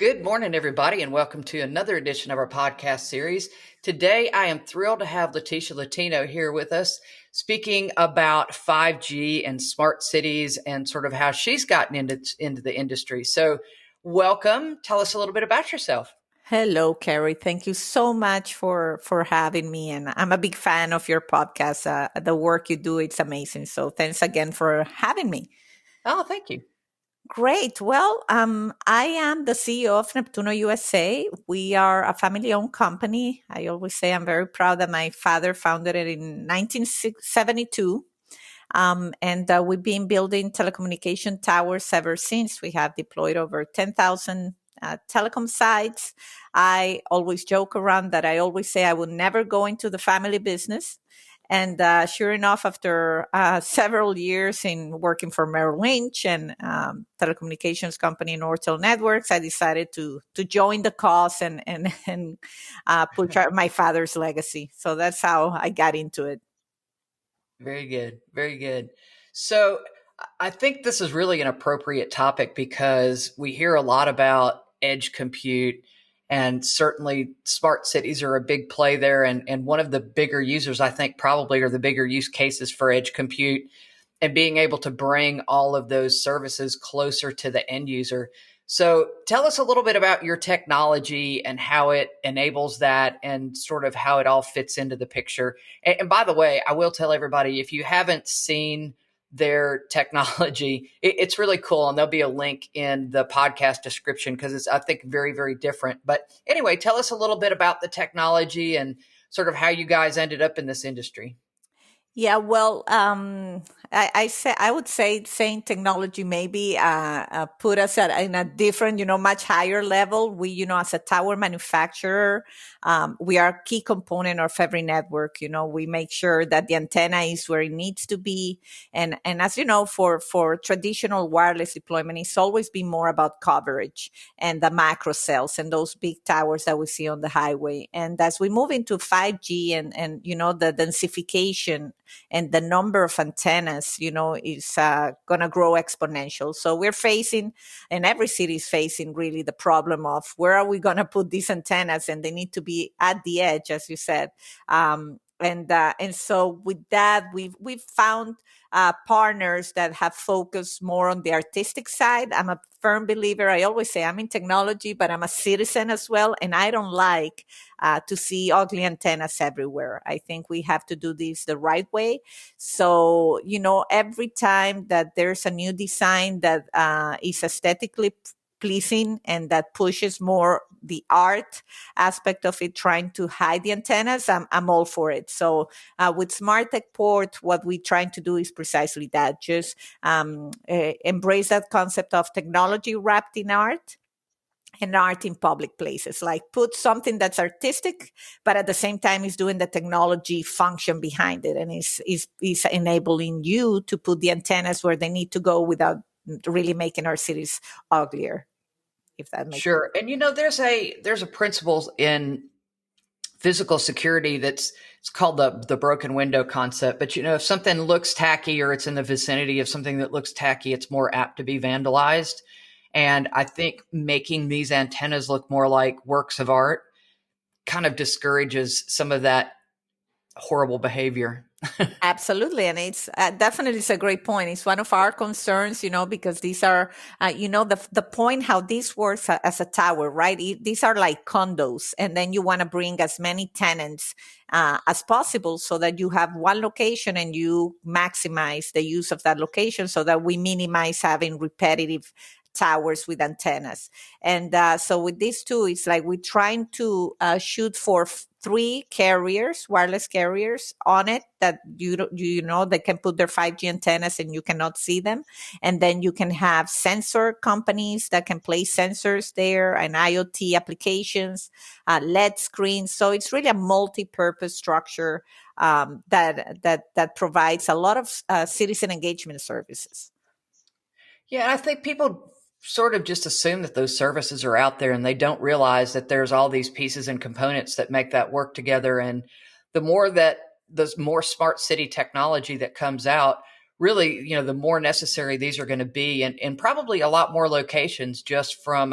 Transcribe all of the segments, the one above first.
Good morning, everybody, and welcome to another edition of our podcast series. Today, I am thrilled to have Leticia Latino here with us, speaking about 5G and smart cities and sort of how she's gotten into the industry. So, welcome. Tell us a little bit about yourself. Hello, Carrie. Thank you so much for having me. And I'm a big fan of your podcast. The work you do, it's amazing. So thanks again for having me. Oh, thank you. Great. Well, I am the CEO of Neptuno USA. We are a family-owned company. I always say I'm very proud that my father founded it in 1972. And we've been building telecommunication towers ever since. We have deployed over 10,000 telecom sites. I always joke around that I always say I will never go into the family business. And sure enough, after several years in working for Merrill Lynch and telecommunications company Nortel Networks, I decided to join the cause and push my father's legacy. So that's how I got into it. Very good. Very good. So I think this is really an appropriate topic because we hear a lot about edge compute, and certainly smart cities are a big play there. And one of the bigger users, I think, probably are the bigger use cases for edge compute and being able to bring all of those services closer to the end user. So tell us a little bit about your technology and how it enables that and sort of how it all fits into the picture. And by the way, I will tell everybody, if you haven't seen their technology, it's really cool. And there'll be a link in the podcast description because it's, I think, very, very different. But anyway, tell us a little bit about the technology and sort of how you guys ended up in this industry. Yeah, well, I would say saying technology maybe put us in a different, much higher level. We, as a tower manufacturer, we are a key component of every network. We make sure that the antenna is where it needs to be, and as you know, for traditional wireless deployment, it's always been more about coverage and the macro cells and those big towers that we see on the highway. And as we move into 5G and the densification and the number of antennas, is going to grow exponential. So we're facing, and every city is facing really the problem of where are we going to put these antennas? And they need to be at the edge, as you said. And so with that, we've found partners that have focused more on the artistic side. I'm a firm believer. I always say I'm in technology, but I'm a citizen as well, and I don't like to see ugly antennas everywhere. I think we have to do this the right way. So every time that there's a new design that is aesthetically pleasing and that pushes more the art aspect of it, trying to hide the antennas, I'm all for it. So with Smart Tech Port, what we're trying to do is precisely that, just embrace that concept of technology wrapped in art and art in public places, like put something that's artistic, but at the same time is doing the technology function behind it and is enabling you to put the antennas where they need to go without really making our cities uglier. If that makes sense. Sure. And there's a principle in physical security it's called the broken window concept. But if something looks tacky or it's in the vicinity of something that looks tacky, it's more apt to be vandalized. And I think making these antennas look more like works of art kind of discourages some of that horrible behavior. Absolutely. And it's definitely it's a great point. It's one of our concerns, because these are, the point how this works as a tower, right? These are like condos. And then you want to bring as many tenants as possible so that you have one location and you maximize the use of that location so that we minimize having repetitive towers with antennas. And so with these two, it's like we're trying to shoot for three carriers, wireless carriers on it that they can put their 5G antennas and you cannot see them. And then you can have sensor companies that can place sensors there and IoT applications, LED screens. So it's really a multi-purpose structure that provides a lot of citizen engagement services. Yeah, I think people sort of just assume that those services are out there and they don't realize that there's all these pieces and components that make that work together. And the more smart city technology that comes out, really, the more necessary these are going to be, and probably a lot more locations just from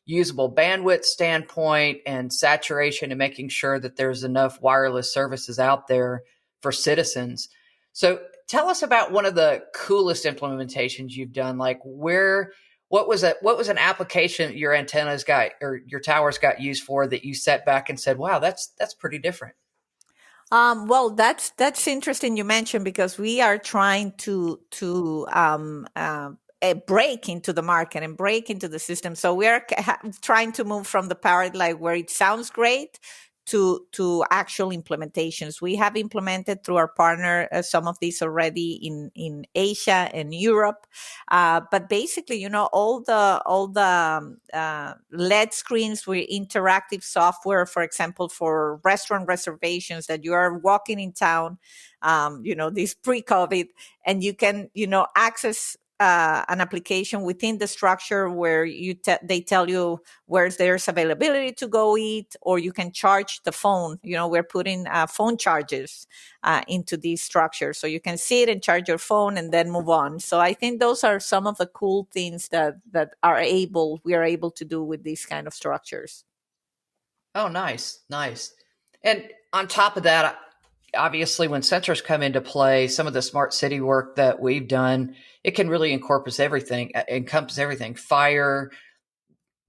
usable bandwidth standpoint and saturation and making sure that there's enough wireless services out there for citizens. So tell us about one of the coolest implementations you've done. Like what was an application your antennas got or your towers got used for that you sat back and said, wow, that's pretty different. Well, that's interesting you mentioned because we are trying to break into the market and break into the system. So we are trying to move from the paradigm where it sounds great to actual implementations. We have implemented through our partner some of these already in Asia and Europe, but basically, all the LED screens with interactive software, for example, for restaurant reservations that you are walking in town, this pre-COVID, and you can access an application within the structure where they tell you where there's availability to go eat, or you can charge the phone. We're putting phone charges into these structures, so you can sit and charge your phone and then move on. So I think those are some of the cool things that we are able to do with these kind of structures. Oh, nice, nice. And on top of that, obviously, when sensors come into play, some of the smart city work that we've done, it can really encompass everything: fire,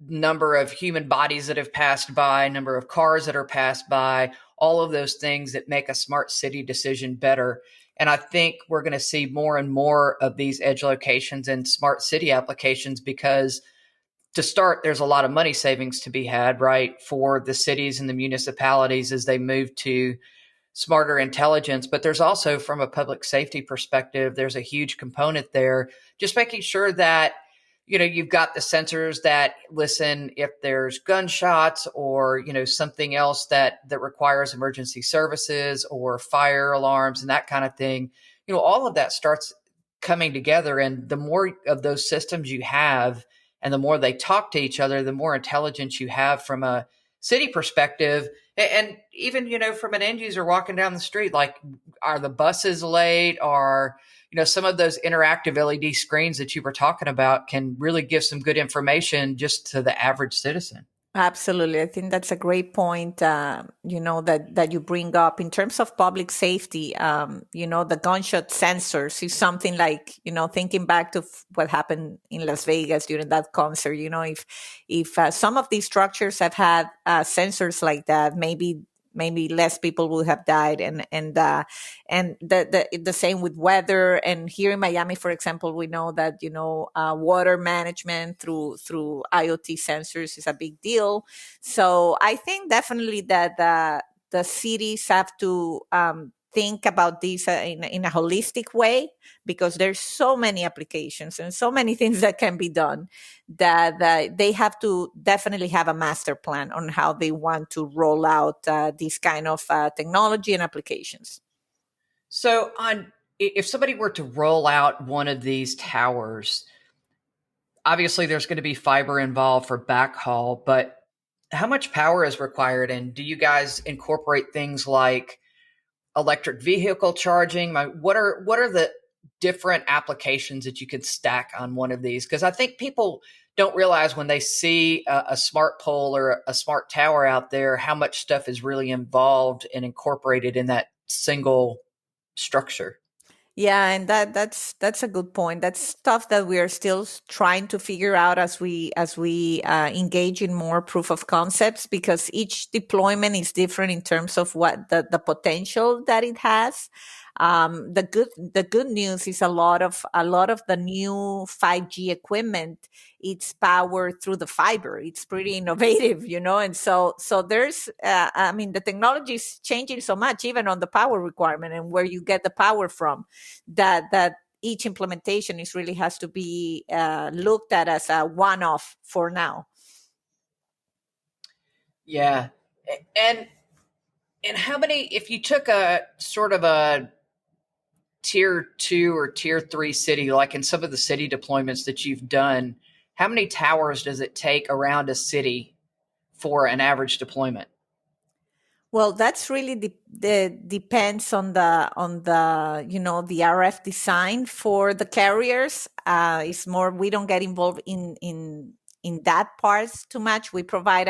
number of human bodies that have passed by, number of cars that are passed by, all of those things that make a smart city decision better. And I think we're going to see more and more of these edge locations and smart city applications because to start, there's a lot of money savings to be had, right, for the cities and the municipalities as they move to smarter intelligence. But there's also, from a public safety perspective, there's a huge component there, just making sure that you've got the sensors that listen if there's gunshots or something else that requires emergency services or fire alarms and that kind of thing. All of that starts coming together, and the more of those systems you have and the more they talk to each other, the more intelligence you have from a city perspective. And even from an end user walking down the street, like, are the buses late? Are some of those interactive LED screens that you were talking about can really give some good information just to the average citizen. Absolutely. I think that's a great point, that you bring up in terms of public safety. The gunshot sensors is something like, thinking back to what happened in Las Vegas during that concert. If some of these structures have had sensors like that, maybe less people would have died, and the same with weather. And here in Miami, for example, we know that water management through IoT sensors is a big deal. So I think definitely that the cities have to think about this in a holistic way, because there's so many applications and so many things that can be done that they have to definitely have a master plan on how they want to roll out this kind of technology and applications. So, if somebody were to roll out one of these towers, obviously there's going to be fiber involved for backhaul, but how much power is required? And do you guys incorporate things like electric vehicle charging? What are the different applications that you could stack on one of these? Because I think people don't realize when they see a smart pole or a smart tower out there, how much stuff is really involved and incorporated in that single structure. Yeah, and that's a good point. That's stuff that we are still trying to figure out as we engage in more proof of concepts, because each deployment is different in terms of what the potential that it has. The good news is a lot of the new 5G equipment, it's powered through the fiber. It's pretty innovative, and so there's I mean, the technology is changing so much, even on the power requirement and where you get the power from, that each implementation is really has to be looked at as a one-off for now. Yeah. And how many, if you took a sort of a tier 2 or tier 3 city, like in some of the city deployments that you've done, how many towers does it take around a city for an average deployment? Well, that's really depends on the the RF design for the carriers. It's more, we don't get involved in in that part too much. We provide,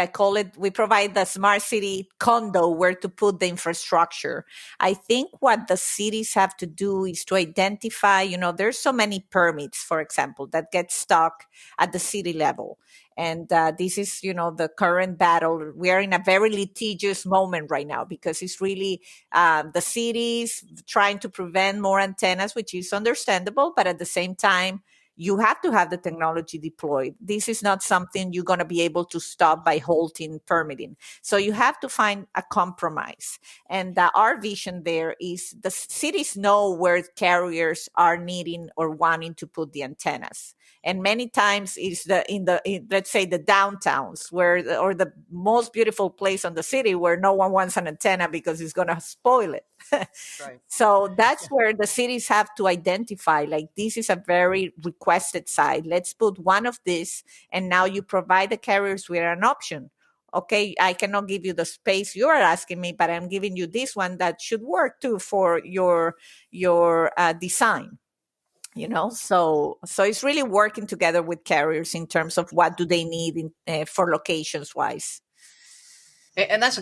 we provide the smart city condo where to put the infrastructure. I think what the cities have to do is to identify, there's so many permits, for example, that get stuck at the city level. And this is, the current battle. We are in a very litigious moment right now because it's really the cities trying to prevent more antennas, which is understandable, but at the same time, you have to have the technology deployed. This is not something you're going to be able to stop by halting permitting. So you have to find a compromise. And our vision there is the cities know where carriers are needing or wanting to put the antennas. And many times it's let's say the downtowns or the most beautiful place on the city where no one wants an antenna because it's going to spoil it. Right. So that's where the cities have to identify, like, this is a very requested site. Let's put one of these, and now you provide the carriers with an option. Okay, I cannot give you the space you are asking me, but I'm giving you this one that should work too for your design. So it's really working together with carriers in terms of what do they need for locations wise. And that's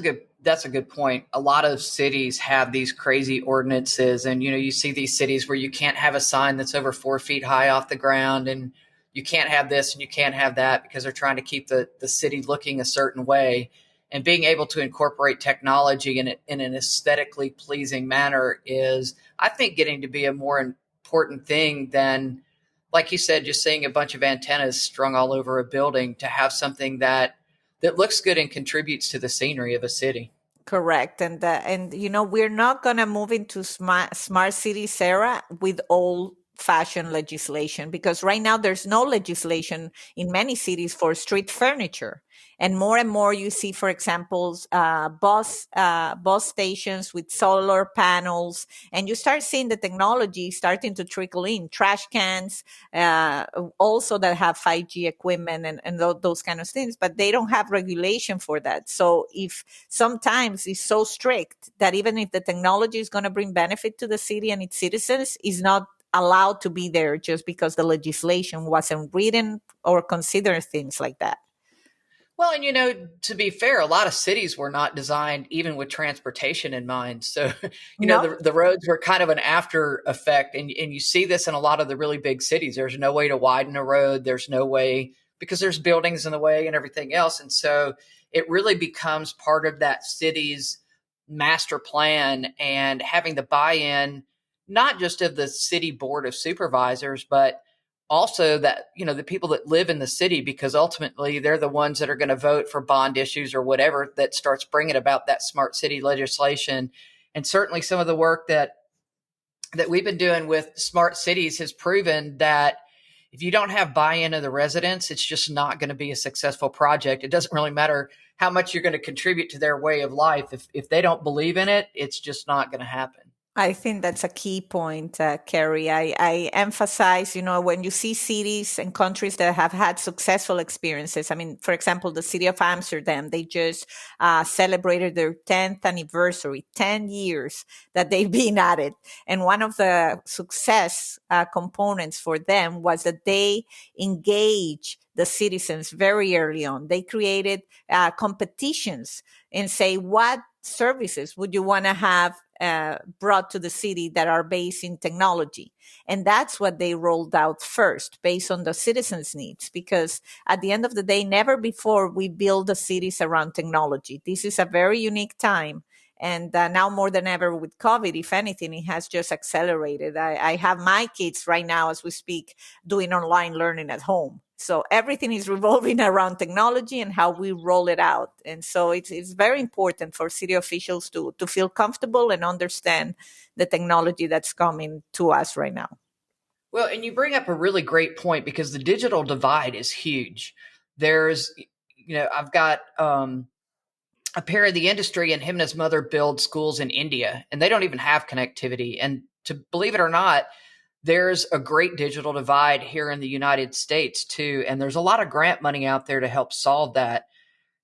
a good point. A lot of cities have these crazy ordinances, and you see these cities where you can't have a sign that's over 4 feet high off the ground, and you can't have this and you can't have that because they're trying to keep the city looking a certain way. And being able to incorporate technology in an aesthetically pleasing manner is, I think, getting to be a more important thing than, like you said, just seeing a bunch of antennas strung all over a building. To have something that looks good and contributes to the scenery of a city. Correct. And we're not going to move into smart cities era with old fashioned legislation, because right now there's no legislation in many cities for street furniture. And more you see, for example, bus stations with solar panels, and you start seeing the technology starting to trickle in, trash cans, also that have 5G equipment and those kind of things, but they don't have regulation for that. So if sometimes it's so strict that even if the technology is going to bring benefit to the city and its citizens, is not allowed to be there just because the legislation wasn't written or considered things like that. Well, and to be fair, a lot of cities were not designed even with transportation in mind. So, No. the roads were kind of an after effect. And you see this in a lot of the really big cities. There's no way to widen a road. There's no way, because there's buildings in the way and everything else. And so it really becomes part of that city's master plan, and having the buy-in, not just of the city board of supervisors, but also that, the people that live in the city, because ultimately they're the ones that are going to vote for bond issues or whatever that starts bringing about that smart city legislation. And certainly some of the work that we've been doing with smart cities has proven that if you don't have buy-in of the residents, it's just not going to be a successful project. It doesn't really matter how much you're going to contribute to their way of life. If they don't believe in it, it's just not going to happen. I think that's a key point, Carrie. I emphasize, when you see cities and countries that have had successful experiences. I mean, for example, the city of Amsterdam, they just celebrated their 10th anniversary, 10 years that they've been at it. And one of the success components for them was that they engage the citizens very early on. They created competitions and say, what services would you want to have brought to the city that are based in technology? And that's what they rolled out first, based on the citizens' needs, because at the end of the day, never before we build the cities around technology. This is a very unique time. And now more than ever with COVID, if anything, it has just accelerated. I have my kids right now, as we speak, doing online learning at home. So everything is revolving around technology and how we roll it out. And so it's very important for city officials to feel comfortable and understand the technology that's coming to us right now. Well, and you bring up a really great point, because the digital divide is huge. There's, I've got a pair of the industry, and him and his mother build schools in India, and they don't even have connectivity. And to believe it or not, there's a great digital divide here in the United States too. And there's a lot of grant money out there to help solve that.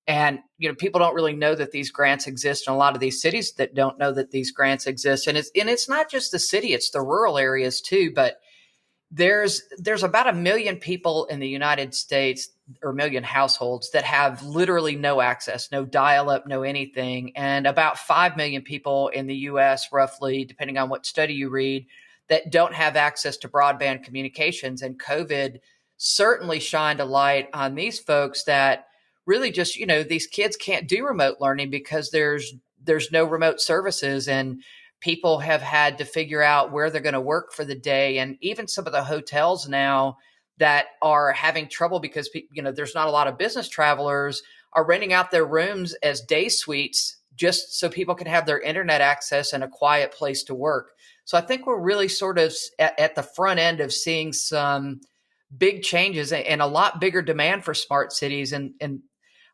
And, people don't really know that these grants exist in a lot of these cities that don't know that these grants exist. And it's not just the city, it's the rural areas too. But there's about 1 million people in the United States, or 1 million households, that have literally no access, no dial-up, no anything, and about 5 million people in the U.S., roughly, depending on what study you read, that don't have access to broadband communications. And COVID certainly shined a light on these folks that really just, these kids can't do remote learning because there's no remote services, and people have had to figure out where they're going to work for the day. And even some of the hotels now that are having trouble because there's not a lot of business travelers, are renting out their rooms as day suites just so people can have their internet access and a quiet place to work. So I think we're really sort of at the front end of seeing some big changes and a lot bigger demand for smart cities. And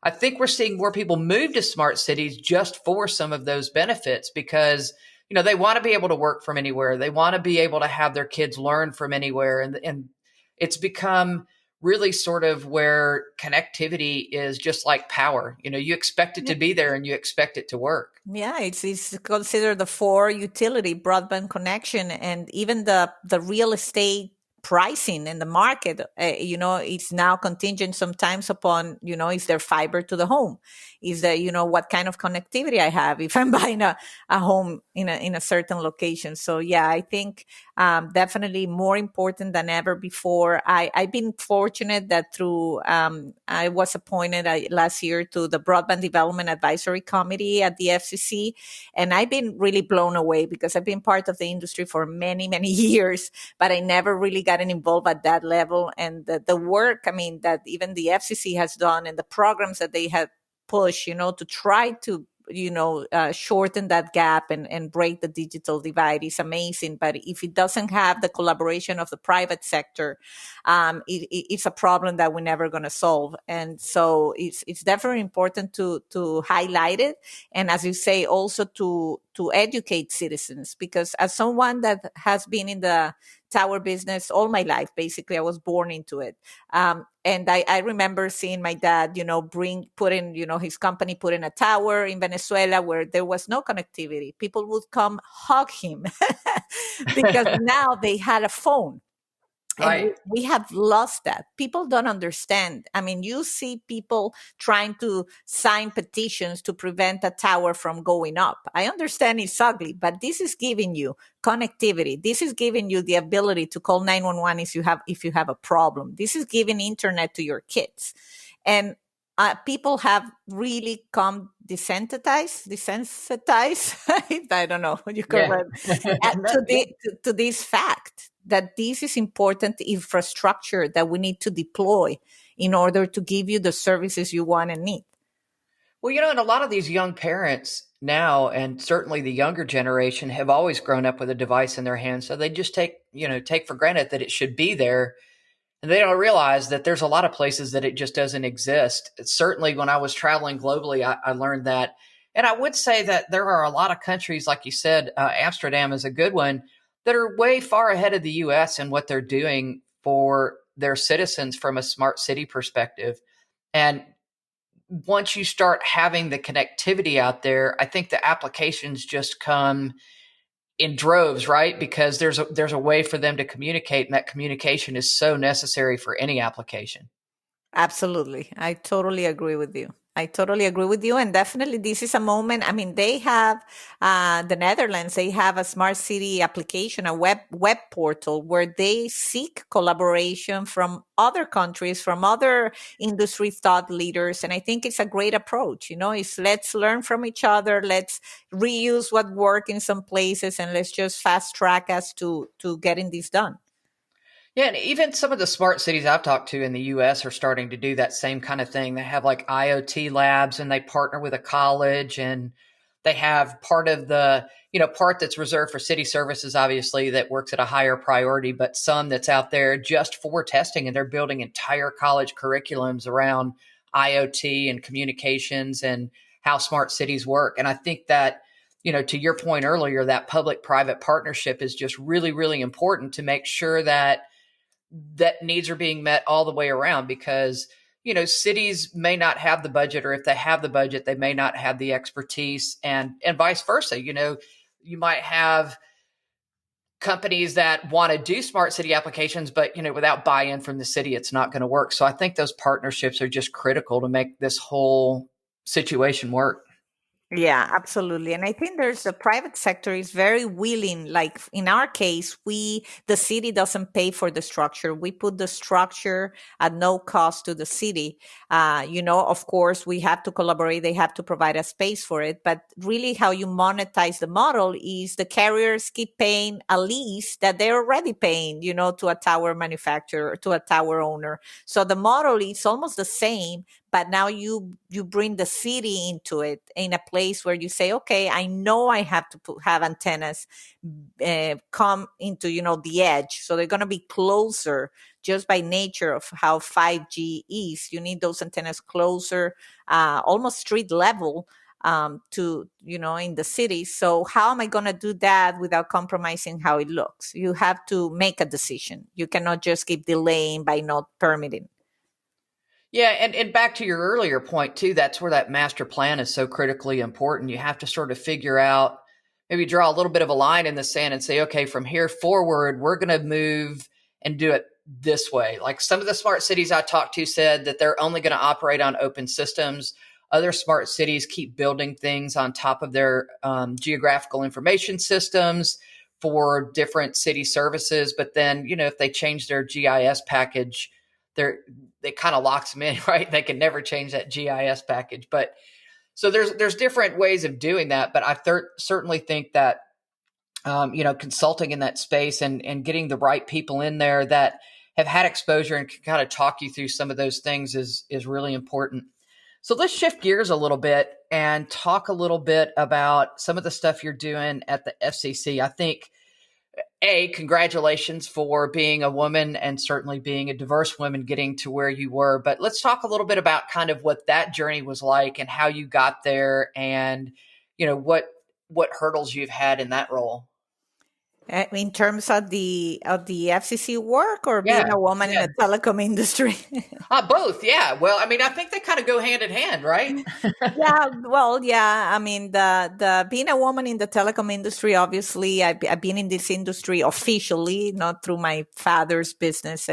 I think we're seeing more people move to smart cities just for some of those benefits, because they want to be able to work from anywhere. They want to be able to have their kids learn from anywhere. And it's become really sort of where connectivity is just like power. You expect it to be there and you expect it to work. Yeah, it's considered the four utility broadband connection, and even the real estate pricing in the market, it's now contingent sometimes upon, is there fiber to the home? Is there, what kind of connectivity I have if I'm buying a home in a certain location? So yeah, I think definitely more important than ever before. I've been fortunate that through, I was appointed last year to the Broadband Development Advisory Committee at the FCC. And I've been really blown away because I've been part of the industry for many, many years, but I never really gotten involved at that level. And the work, that even the FCC has done, and the programs that they have pushed, to try to shorten that gap and break the digital divide is amazing. But if it doesn't have the collaboration of the private sector, it's a problem that we're never going to solve. And so it's definitely important to highlight it. And as you say, also to educate citizens, because as someone that has been in the tower business all my life, basically, I was born into it. And I remember seeing my dad, his company put in a tower in Venezuela where there was no connectivity. People would come hug him because now they had a phone. And Right. we have lost that. People don't understand. You see people trying to sign petitions to prevent a tower from going up. I understand it's ugly, but this is giving you connectivity. This is giving you the ability to call 911 if you have a problem. This is giving internet to your kids. And people have really come desensitized. I don't know what you call it, to this fact that this is important infrastructure that we need to deploy in order to give you the services you want and need. Well, and a lot of these young parents now, and certainly the younger generation, have always grown up with a device in their hand. So they just take for granted that it should be there. And they don't realize that there's a lot of places that it just doesn't exist. Certainly when I was traveling globally, I learned that. And I would say that there are a lot of countries, like you said, Amsterdam is a good one, that are way far ahead of the U.S. in what they're doing for their citizens from a smart city perspective. And once you start having the connectivity out there, I think the applications just come in droves, right? Because there's a way for them to communicate, and that communication is so necessary for any application. Absolutely. I totally agree with you. And definitely this is a moment. They have, the Netherlands, they have a smart city application, a web portal where they seek collaboration from other countries, from other industry thought leaders. And I think it's a great approach. It's let's learn from each other. Let's reuse what worked in some places, and let's just fast track us to getting this done. Yeah, and even some of the smart cities I've talked to in the US are starting to do that same kind of thing. They have like IoT labs, and they partner with a college, and they have part of the, part that's reserved for city services, obviously, that works at a higher priority, but some that's out there just for testing, and they're building entire college curriculums around IoT and communications and how smart cities work. And I think that, to your point earlier, that public-private partnership is just really, really important to make sure that needs are being met all the way around, because cities may not have the budget, or if they have the budget, they may not have the expertise, and vice versa. You might have companies that want to do smart city applications, but without buy-in from the city, it's not going to work. So I think those partnerships are just critical to make this whole situation work. Yeah, absolutely. And I think there's the private sector is very willing. Like in our case, the city doesn't pay for the structure. We put the structure at no cost to the city. Of course, we have to collaborate. They have to provide a space for it. But really, how you monetize the model is the carriers keep paying a lease that they're already paying, to a tower manufacturer, to a tower owner. So the model is almost the same, but now you bring the city into it in a place where you say, okay, I know I have to have antennas come into the edge, so they're going to be closer just by nature of how 5G is. You need those antennas closer, almost street level, to in the city. So how am I going to do that without compromising how it looks? You have to make a decision. You cannot just keep delaying by not permitting. Yeah, and back to your earlier point too, that's where that master plan is so critically important. You have to sort of figure out, maybe draw a little bit of a line in the sand and say, okay, from here forward, we're going to move and do it this way. Like some of the smart cities I talked to said that they're only going to operate on open systems. Other smart cities keep building things on top of their geographical information systems for different city services. But then, if they change their GIS package, they kind of locks them in, right? They can never change that GIS package. But so there's different ways of doing that. But I certainly think that consulting in that space and getting the right people in there that have had exposure and can kind of talk you through some of those things is really important. So let's shift gears a little bit and talk a little bit about some of the stuff you're doing at the FCC. I think, congratulations for being a woman and certainly being a diverse woman getting to where you were. But let's talk a little bit about kind of what that journey was like and how you got there and, what hurdles you've had in that role. In terms of the FCC work, or being Yeah. a woman in Yeah. the telecom industry? Both. Yeah. Well, I mean, I think they kind of go hand in hand, right? Yeah, well, yeah. I mean, the being a woman in the telecom industry, obviously, I've been in this industry officially, not through my father's business,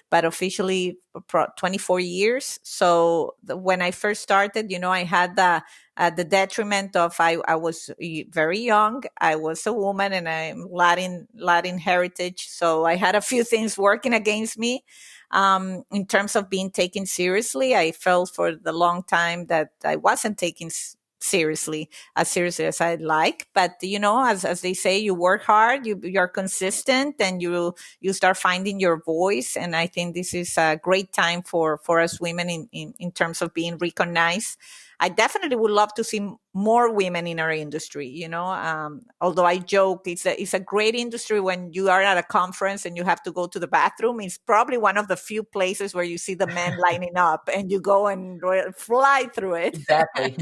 but officially 24 years. So when I first started, I had the detriment of I was very young. I was a woman, and I'm Latin heritage, so I had a few things working against me. In terms of being taken seriously, I felt for the long time that I wasn't taken seriously as I'd like. But as they say, you work hard, you're consistent, and you start finding your voice. And I think this is a great time for us women in terms of being recognized. I definitely would love to see more women in our industry. Although I joke, it's a great industry when you are at a conference and you have to go to the bathroom. It's probably one of the few places where you see the men lining up, and you go and fly through it. Exactly.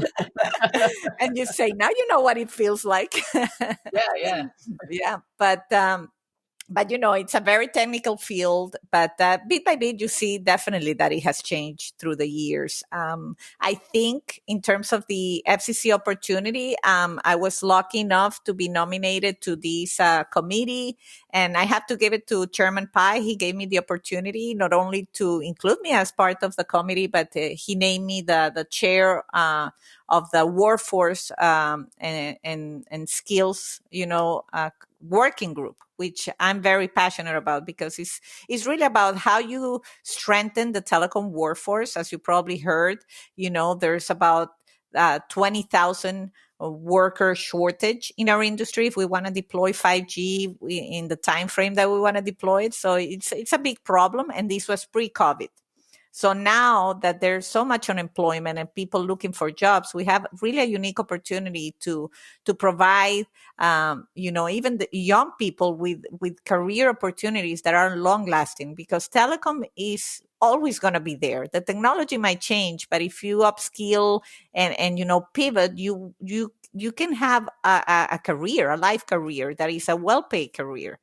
And you say, now you know what it feels like. Yeah. Yeah. Yeah, but it's a very technical field. But bit by bit, you see definitely that it has changed through the years. I think in terms of the FCC opportunity, I was lucky enough to be nominated to this committee, and I have to give it to Chairman Pai. He gave me the opportunity not only to include me as part of the committee, but he named me the chair of the workforce and skills, working group, which I'm very passionate about, because it's really about how you strengthen the telecom workforce. As you probably heard, there's about 20,000 worker shortage in our industry if we want to deploy 5G in the time frame that we want to deploy it. So it's a big problem, and this was pre-COVID. So now that there's so much unemployment and people looking for jobs, we have really a unique opportunity to provide, even the young people with career opportunities that are long lasting, because telecom is always going to be there. The technology might change, but if you upskill and pivot, you can have a career, a life career that is a well-paid career.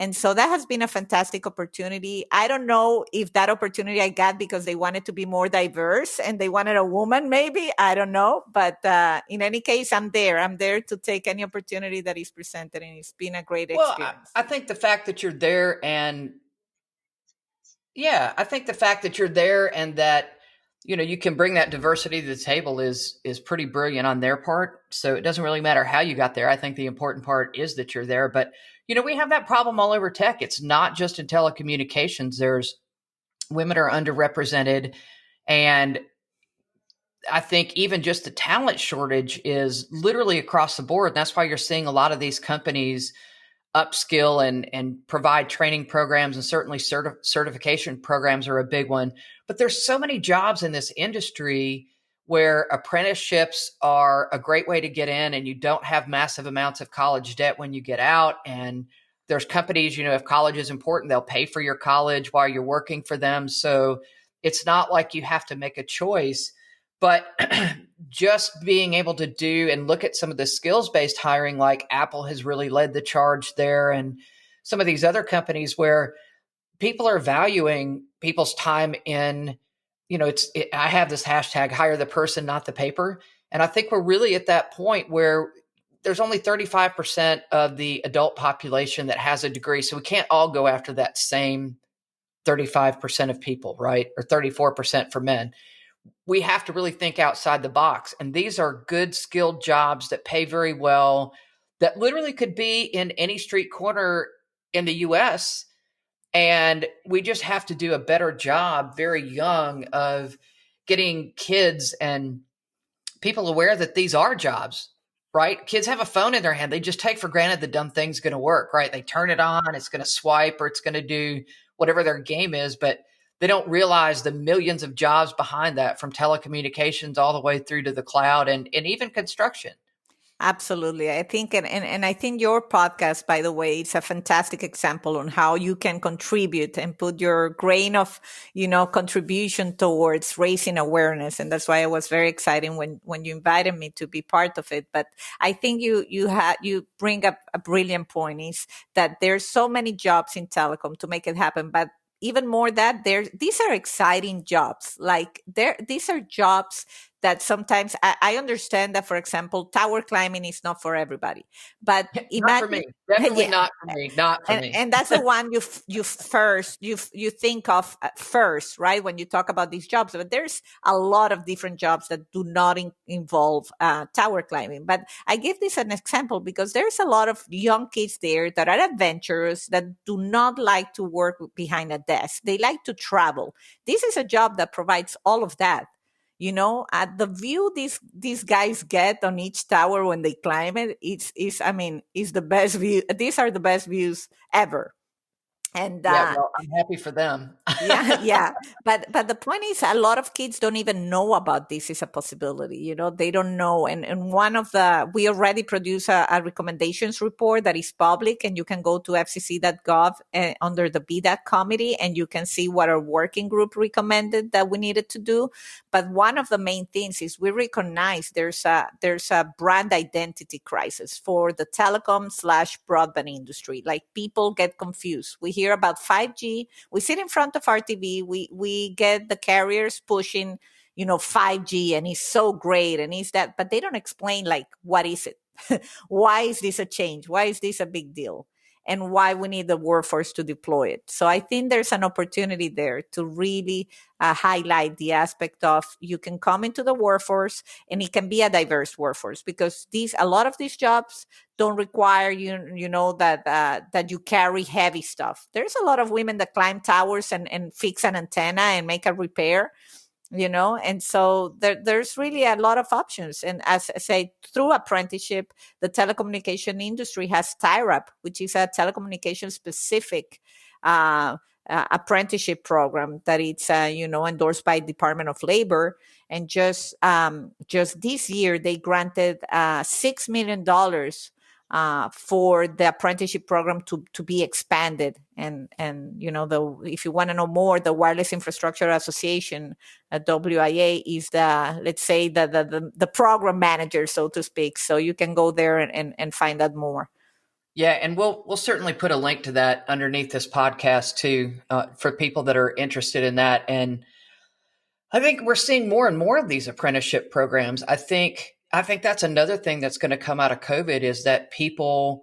And so that has been a fantastic opportunity. I don't know if that opportunity I got because they wanted to be more diverse and they wanted a woman, maybe. I don't know. But in any case, I'm there. I'm there to take any opportunity that is presented. And it's been a great Well, experience. I think the fact that you're there and yeah, I think the fact that you're there and that you can bring that diversity to the table is pretty brilliant on their part. So it doesn't really matter how you got there. I think the important part is that you're there. But we have that problem all over tech. It's not just in telecommunications. There's women are underrepresented, and I think even just the talent shortage is literally across the board. And that's why you're seeing a lot of these companies upskill and provide training programs, and certainly certification programs are a big one. But there's so many jobs in this industry where apprenticeships are a great way to get in, and you don't have massive amounts of college debt when you get out. And there's companies, if college is important, they'll pay for your college while you're working for them. So it's not like you have to make a choice. But just being able to do and look at some of the skills-based hiring, like Apple has really led the charge there, and some of these other companies where people are valuing people's time in, I have this hashtag, hire the person, not the paper. And I think we're really at that point where there's only 35% of the adult population that has a degree. So we can't all go after that same 35% of people, right? Or 34% for men. We have to really think outside the box. And these are good, skilled jobs that pay very well, that literally could be in any street corner in the US. And we just have to do a better job very young of getting kids and people aware that these are jobs, right? Kids have a phone in their hand. They just take for granted the dumb thing's going to work, right? They turn it on, it's going to swipe, or it's going to do whatever their game is, but they don't realize the millions of jobs behind that, from telecommunications all the way through to the cloud and even construction. Absolutely. I think, and I think your podcast, by the way, it's a fantastic example on how you can contribute and put your grain of, contribution towards raising awareness. And that's why I was very excited when you invited me to be part of it. But I think you bring up a brilliant point, is that there's so many jobs in telecom to make it happen. But even more that these are exciting jobs. Like these are jobs that sometimes I understand that, for example, tower climbing is not for everybody, but Not for me. Definitely yeah, not for me. Not for me. and that's the one you think of at first, right? When you talk about these jobs, but there's a lot of different jobs that do not involve tower climbing. But I give this an example because there's a lot of young kids there that are adventurous, that do not like to work behind a desk. They like to travel. This is a job that provides all of that. At the view these guys get on each tower when they climb it, it's the best view. These are the best views ever. And Yeah, well, I'm happy for them. yeah. But the point is, a lot of kids don't even know about this as a possibility. They don't know. And we already produce a recommendations report that is public, and you can go to fcc.gov under the BDAC committee, and you can see what our working group recommended that we needed to do. But one of the main things is we recognize there's a brand identity crisis for the telecom/broadband industry. Like, people get confused. We hear about 5G. We sit in front of our TV. We get the carriers pushing, 5G, and it's so great, and it's that, but they don't explain, like, what is it? Why is this a change? Why is this a big deal? And why we need the workforce to deploy it. So I think there's an opportunity there to really highlight the aspect of, you can come into the workforce, and it can be a diverse workforce, because a lot of these jobs don't require that you carry heavy stuff. There's a lot of women that climb towers and fix an antenna and make a repair. And so there's really a lot of options. And as I say, through apprenticeship, the telecommunication industry has TIRAP, which is a telecommunication specific apprenticeship program that it's endorsed by Department of Labor. And just this year, they granted $6 million for the apprenticeship program to be expanded. And if you want to know more, the Wireless Infrastructure Association, WIA, is let's say the program manager, so to speak. So you can go there and find out more. Yeah, and we'll certainly put a link to that underneath this podcast too, for people that are interested in that. And I think we're seeing more and more of these apprenticeship programs. I think that's another thing that's going to come out of COVID is that people,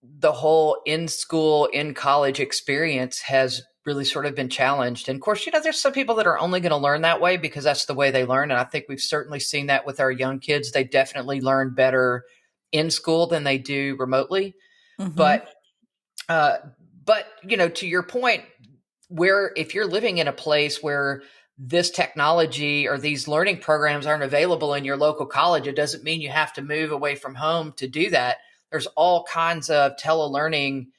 the whole in school, in college experience has really sort of been challenged. And of course, there's some people that are only going to learn that way because that's the way they learn. And I think we've certainly seen that with our young kids. They definitely learn better in school than they do remotely. Hmm. But uh, but to your point, where if you're living in a place where this technology or these learning programs aren't available in your local college, it doesn't mean you have to move away from home to do that. There's all kinds of telelearning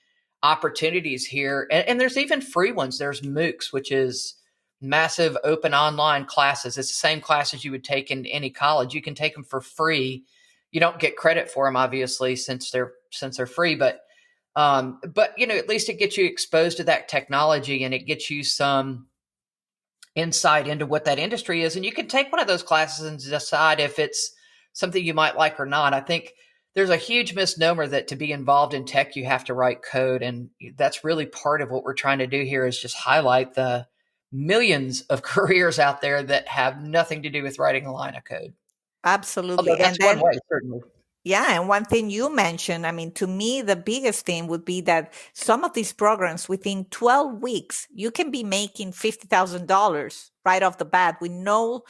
opportunities here, and there's even free ones. There's MOOCs, which is massive open online classes. It's the same classes you would take in any college. You can take them for free. You don't get credit for them, obviously, since they're free, but at least it gets you exposed to that technology and it gets you some insight into what that industry is. And you can take one of those classes and decide if it's something you might like or not. I think there's a huge misnomer that to be involved in tech, you have to write code. And that's really part of what we're trying to do here is just highlight the millions of careers out there that have nothing to do with writing a line of code. Although Absolutely. that's And one then way, certainly. yeah, and one thing you mentioned, I mean, to me, the biggest thing would be that some of these programs within 12 weeks, you can be making $50,000 right off the bat with no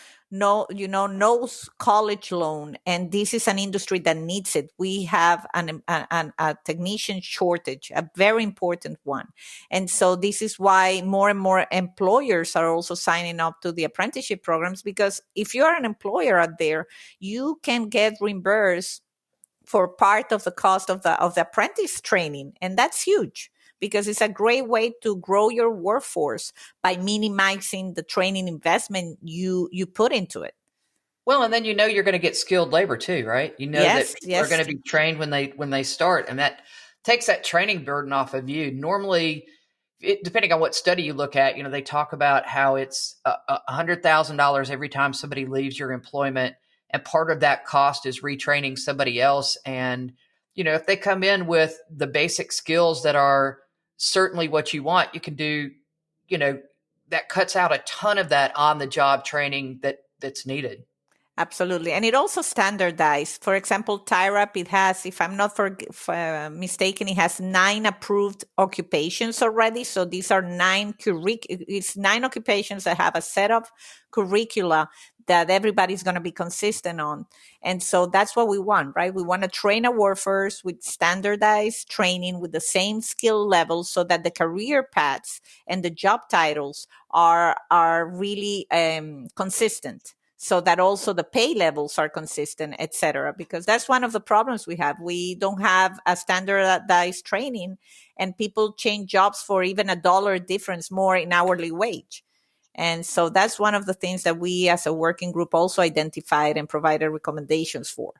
college loan. And this is an industry that needs it. We have a technician shortage, a very important one. And so this is why more and more employers are also signing up to the apprenticeship programs, because if you're an employer out there, you can get reimbursed for part of the cost of the apprentice training, and that's huge because it's a great way to grow your workforce by minimizing the training investment you put into it. Well, and then you're going to get skilled labor too, right? You know that Yes, people are yes. going to be trained when they start, and that takes that training burden off of you. Normally, depending on what study you look at, they talk about how it's $100,000 every time somebody leaves your employment, and part of that cost is retraining somebody else. And if they come in with the basic skills that are certainly what you want, you can do. You know, that cuts out a ton of that on the job training that's needed. Absolutely. And it also standardized. For example, TIRAP, it has, if I'm not mistaken, it has 9 approved occupations already. So these are it's 9 occupations that have a set of curricula that everybody's going to be consistent on. And so that's what we want, right? We want to train our workforce with standardized training with the same skill levels so that the career paths and the job titles are really consistent, so that also the pay levels are consistent, et cetera. Because that's one of the problems we have. We don't have a standardized training, and people change jobs for even $1 difference more in hourly wage. And so that's one of the things that we as a working group also identified and provided recommendations for.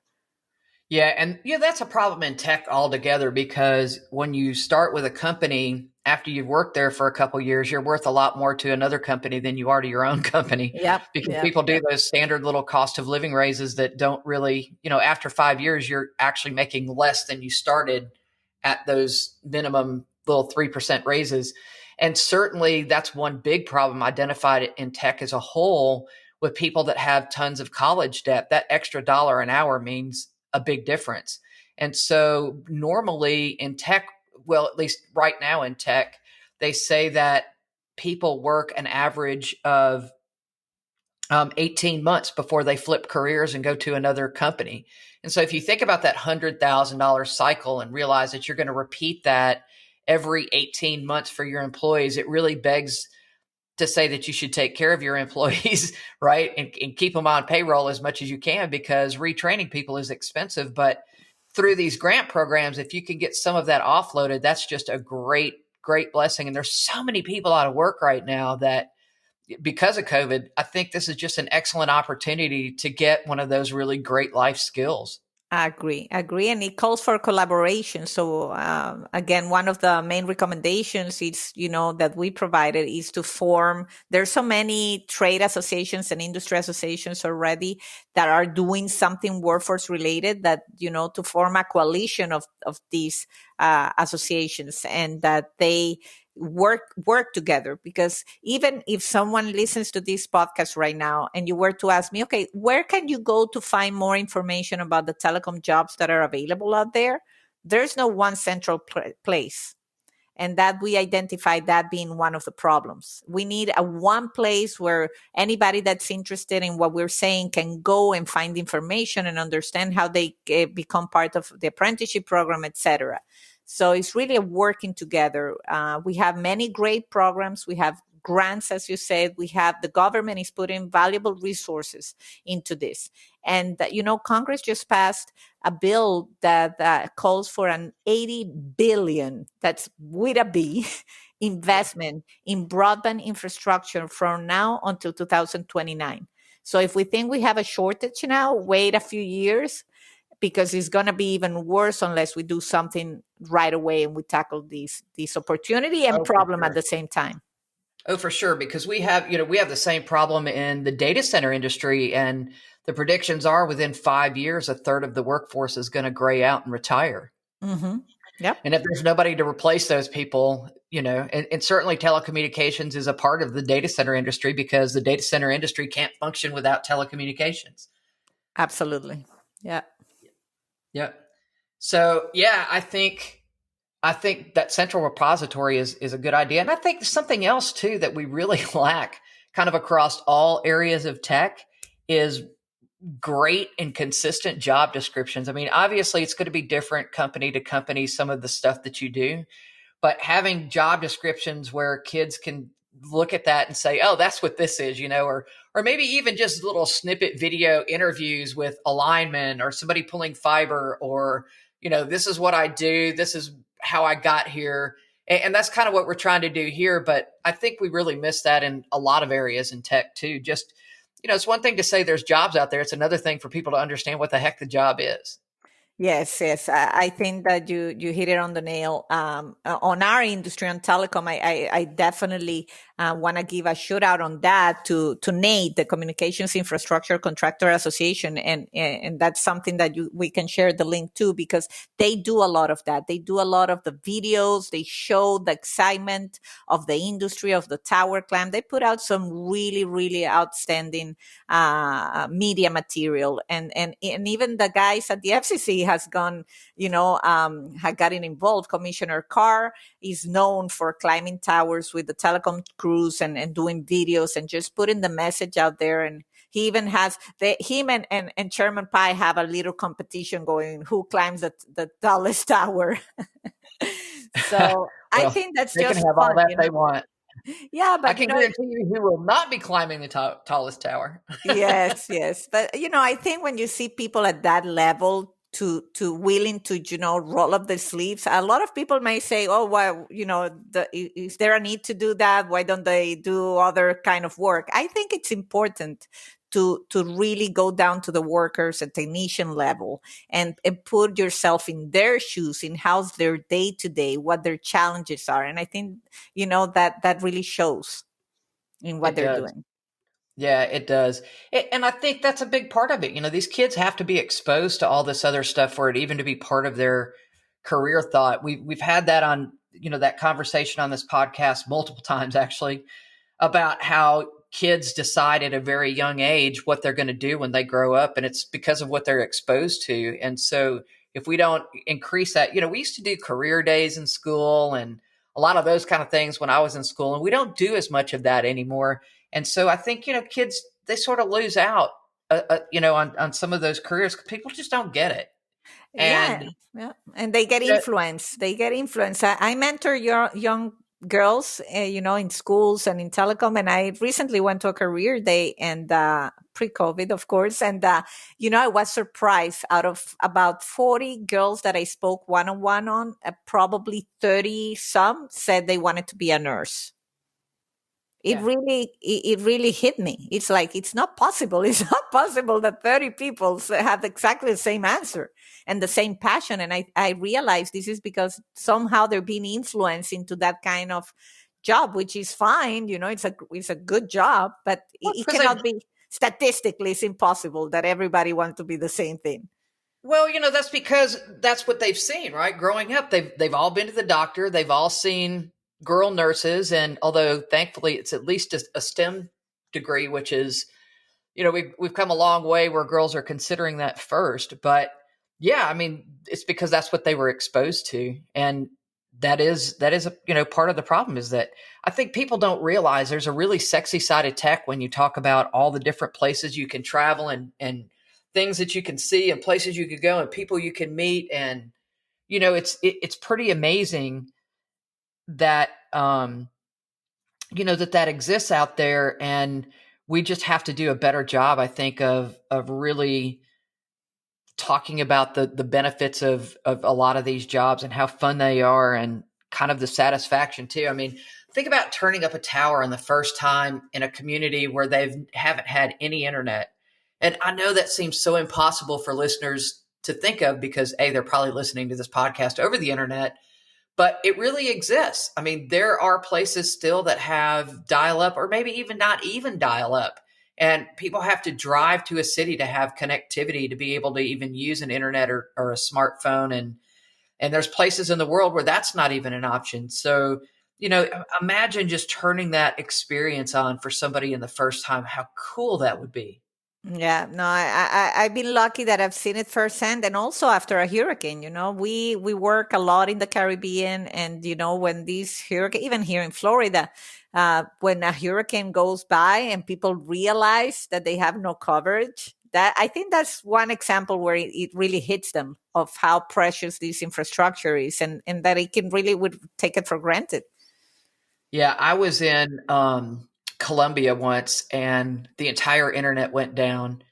Yeah, and that's a problem in tech altogether because when you start with a company after you've worked there for a couple of years, you're worth a lot more to another company than you are to your own company Yep, because yep. people do those standard little cost of living raises that don't really, after 5 years, you're actually making less than you started at those minimum little 3% raises. And certainly that's one big problem identified in tech as a whole with people that have tons of college debt. That extra dollar an hour means a big difference. And so normally in tech, well, at least right now in tech, they say that people work an average of 18 months before they flip careers and go to another company. And so if you think about that $100,000 cycle and realize that you're going to repeat that every 18 months for your employees, it really begs to say that you should take care of your employees, right? And keep them on payroll as much as you can because retraining people is expensive. But through these grant programs, if you can get some of that offloaded, that's just a great, great blessing. And there's so many people out of work right now that because of COVID, I think this is just an excellent opportunity to get one of those really great life skills. Agree, agree. And it calls for collaboration. So, again, one of the main recommendations is, that we provided is to form, there's so many trade associations and industry associations already that are doing something workforce related that, to form a coalition of these associations, and that they work together. Because even if someone listens to this podcast right now and you were to ask me, okay, where can you go to find more information about the telecom jobs that are available out there, there's no one central place. And that we identified that being one of the problems. We need a one place where anybody that's interested in what we're saying can go and find information and understand how they become part of the apprenticeship program, etc. So it's really a working together. We have many great programs. We have grants, as you said. We have the government is putting valuable resources into this. And, Congress just passed a bill that calls for an 80 billion, that's with a B, Yeah. investment in broadband infrastructure from now until 2029. So if we think we have a shortage now, wait a few years, because it's going to be even worse unless we do something right away and we tackle these opportunity and Oh, for problem at sure. the same time. Oh, for sure. Because we have the same problem in the data center industry, and the predictions are within 5 years, a third of the workforce is going to gray out and retire. Mm-hmm. Yep. And if there's nobody to replace those people, and certainly telecommunications is a part of the data center industry because the data center industry can't function without telecommunications. Absolutely. Yeah. Yep. So yeah, I think that central repository is a good idea. And I think something else too that we really lack kind of across all areas of tech is great and consistent job descriptions. I mean, obviously it's going to be different company to company, some of the stuff that you do, but having job descriptions where kids can look at that and say, oh, that's what this is, or maybe even just little snippet video interviews with a lineman or somebody pulling fiber, or, this is what I do. This is how I got here. And that's kind of what we're trying to do here. But I think we really miss that in a lot of areas in tech too. Just, it's one thing to say there's jobs out there. It's another thing for people to understand what the heck the job is. Yes, yes. I think that you hit it on the nail. On our industry, on telecom, I definitely want to give a shout out on that to Nate, the Communications Infrastructure Contractor Association, and that's something that we can share the link to, because they do a lot of that. They do a lot of the videos. They show the excitement of the industry, of the tower climb. They put out some really, really outstanding media material, and even the guys at the FCC has gone, had gotten involved. Commissioner Carr is known for climbing towers with the telecom crews and doing videos and just putting the message out there. And he even has him and Chairman Pai have a little competition going, who climbs the tallest tower. So I Well, think that's they can just have all fun, that they want. Yeah, I but can guarantee you he will not be climbing the tallest tower. yes, yes. But I think when you see people at that level to willing to, roll up their sleeves, a lot of people may say, "Oh, well, is there a need to do that? Why don't they do other kind of work?" I think it's important to really go down to the workers and technician level and put yourself in their shoes, in how's their day to day, what their challenges are. And I think, that really shows in what It they're does. doing. Yeah, it does. And I think that's a big part of it. These kids have to be exposed to all this other stuff for it even to be part of their career thought. We've had that on, that conversation on this podcast multiple times actually, about how kids decide at a very young age what they're going to do when they grow up, and it's because of what they're exposed to. And so if we don't increase that, we used to do career days in school and a lot of those kind of things when I was in school, and we don't do as much of that anymore. And so I think, kids, they sort of lose out, on some of those careers. People just don't get it. Yeah, And yeah, and they get uh, influence. They get influence. I mentor young girls, in schools and in telecom. And I recently went to a career day, and pre-COVID, of course. And I was surprised. Out of about 40 girls that I spoke one-on-one on, probably 30 some said they wanted to be a nurse. it Yeah. really hit me. It's like, it's not possible. It's not possible that 30 people have exactly the same answer and the same passion. And I realized this is because somehow they're being influenced into that kind of job, which is fine. It's a good job, but Well, it because they cannot be statistically. It's impossible that everybody wants to be the same thing. Well, that's because that's what they've seen, right? Growing up, they've all been to the doctor, they've all seen girl nurses, and although thankfully it's at least a STEM degree, which is, we've come a long way where girls are considering that first. But yeah, I mean, it's because that's what they were exposed to, and that is part of the problem is that I think people don't realize there's a really sexy side of tech when you talk about all the different places you can travel and things that you can see and places you could go and people you can meet. And it's pretty amazing that that exists out there. And we just have to do a better job, I think, of really talking about the benefits of a lot of these jobs and how fun they are, and kind of the satisfaction too. I mean, think about turning up a tower in the first time in a community where they haven't had any internet. And I know that seems so impossible for listeners to think of because they're probably listening to this podcast over the internet, but it really exists. I mean, there are places still that have dial up, or maybe even not even dial up. And people have to drive to a city to have connectivity to be able to even use an internet or a smartphone. And there's places in the world where that's not even an option. So, imagine just turning that experience on for somebody in the first time, how cool that would be. Yeah, no, I've been lucky that I've seen it firsthand, and also after a hurricane. We work a lot in the Caribbean, and when these hurricane, even here in Florida, when a hurricane goes by and people realize that they have no coverage, that I think that's one example where it really hits them of how precious this infrastructure is, and that it can really would take it for granted. Yeah, I was in Colombia once and the entire internet went down.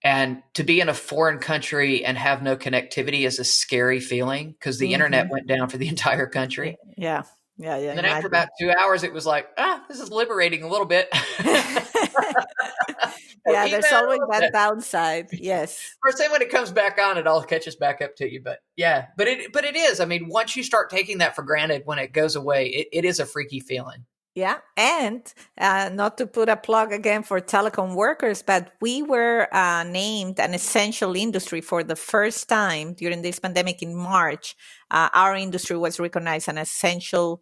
And to be in a foreign country and have no connectivity is a scary feeling because the internet Hmm. went down for the entire Yeah, country. yeah, yeah, yeah. And then after about Imagine. 2 hours, it was like, this is liberating a little bit. Or Yeah, there's always email. that downside. Yes. Or say when it comes back on, it all catches back up to you. But yeah, but it is. I mean, once you start taking that for granted, when it goes away, it is a freaky feeling. Yeah. And not to put a plug again for telecom workers, but we were named an essential industry for the first time during this pandemic in March. Our industry was recognized an essential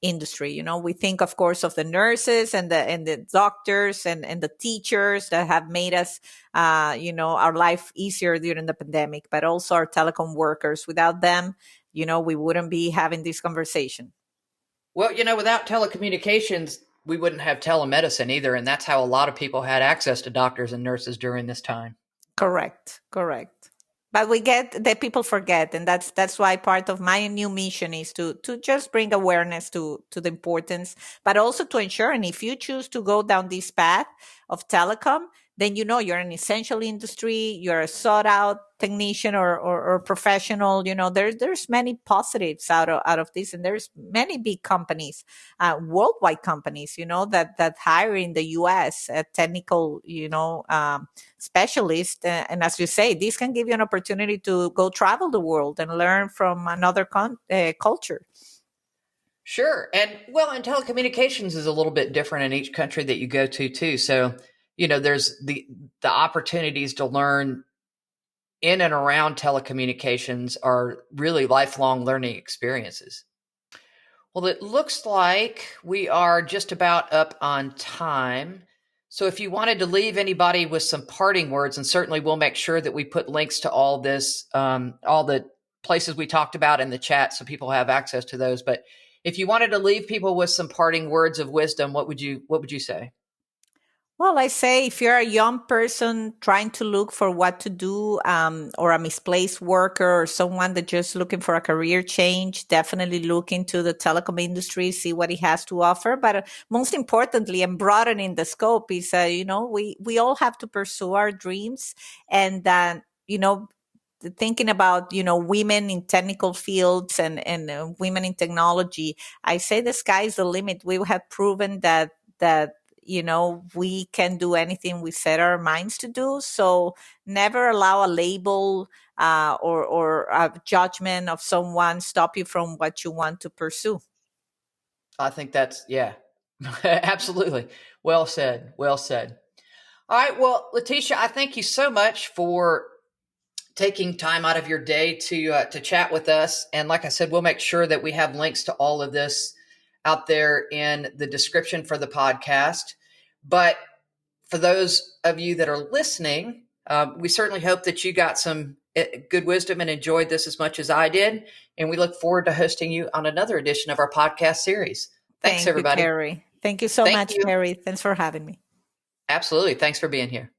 industry. We think, of course, of the nurses and the doctors and the teachers that have made us, our life easier during the pandemic, but also our telecom workers. Without them, we wouldn't be having this conversation. Well, without telecommunications, we wouldn't have telemedicine either. And that's how a lot of people had access to doctors and nurses during this time. Correct, correct. But we get that people forget, and that's why part of my new mission is to just bring awareness to the importance, but also to ensure. And if you choose to go down this path of telecom, then you're an essential industry, you're a sought out technician or professional. There's many positives out of this, and there's many big companies, worldwide companies, that hire in the U.S. Technical, specialist. And as you say, this can give you an opportunity to go travel the world and learn from another culture. Sure. And telecommunications is a little bit different in each country that you go to too. So, there's the opportunities to learn in and around telecommunications are really lifelong learning experiences. Well, it looks like we are just about up on time. So if you wanted to leave anybody with some parting words, and certainly we'll make sure that we put links to all this, all the places we talked about in the chat so people have access to those. But if you wanted to leave people with some parting words of wisdom, what would you say? Well, I say if you're a young person trying to look for what to do, or a misplaced worker or someone that just looking for a career change, definitely look into the telecom industry, see what it has to offer. But most importantly, and broadening the scope is, we all have to pursue our dreams, and, thinking about, women in technical fields and women in technology, I say the sky's the limit. We have proven that we can do anything we set our minds to do. So never allow a label or a judgment of someone stop you from what you want to pursue. I think that's, yeah, absolutely. Well said. Well said. All right. Well, Leticia, I thank you so much for taking time out of your day to chat with us. And like I said, we'll make sure that we have links to all of this out there in the description for the podcast. But for those of you that are listening, we certainly hope that you got some good wisdom and enjoyed this as much as I did. And we look forward to hosting you on another edition of our podcast series. Thanks, Thank you, everybody. Terry. Thank you so Thank much, you. Terry. Thanks for having me. Absolutely. Thanks for being here.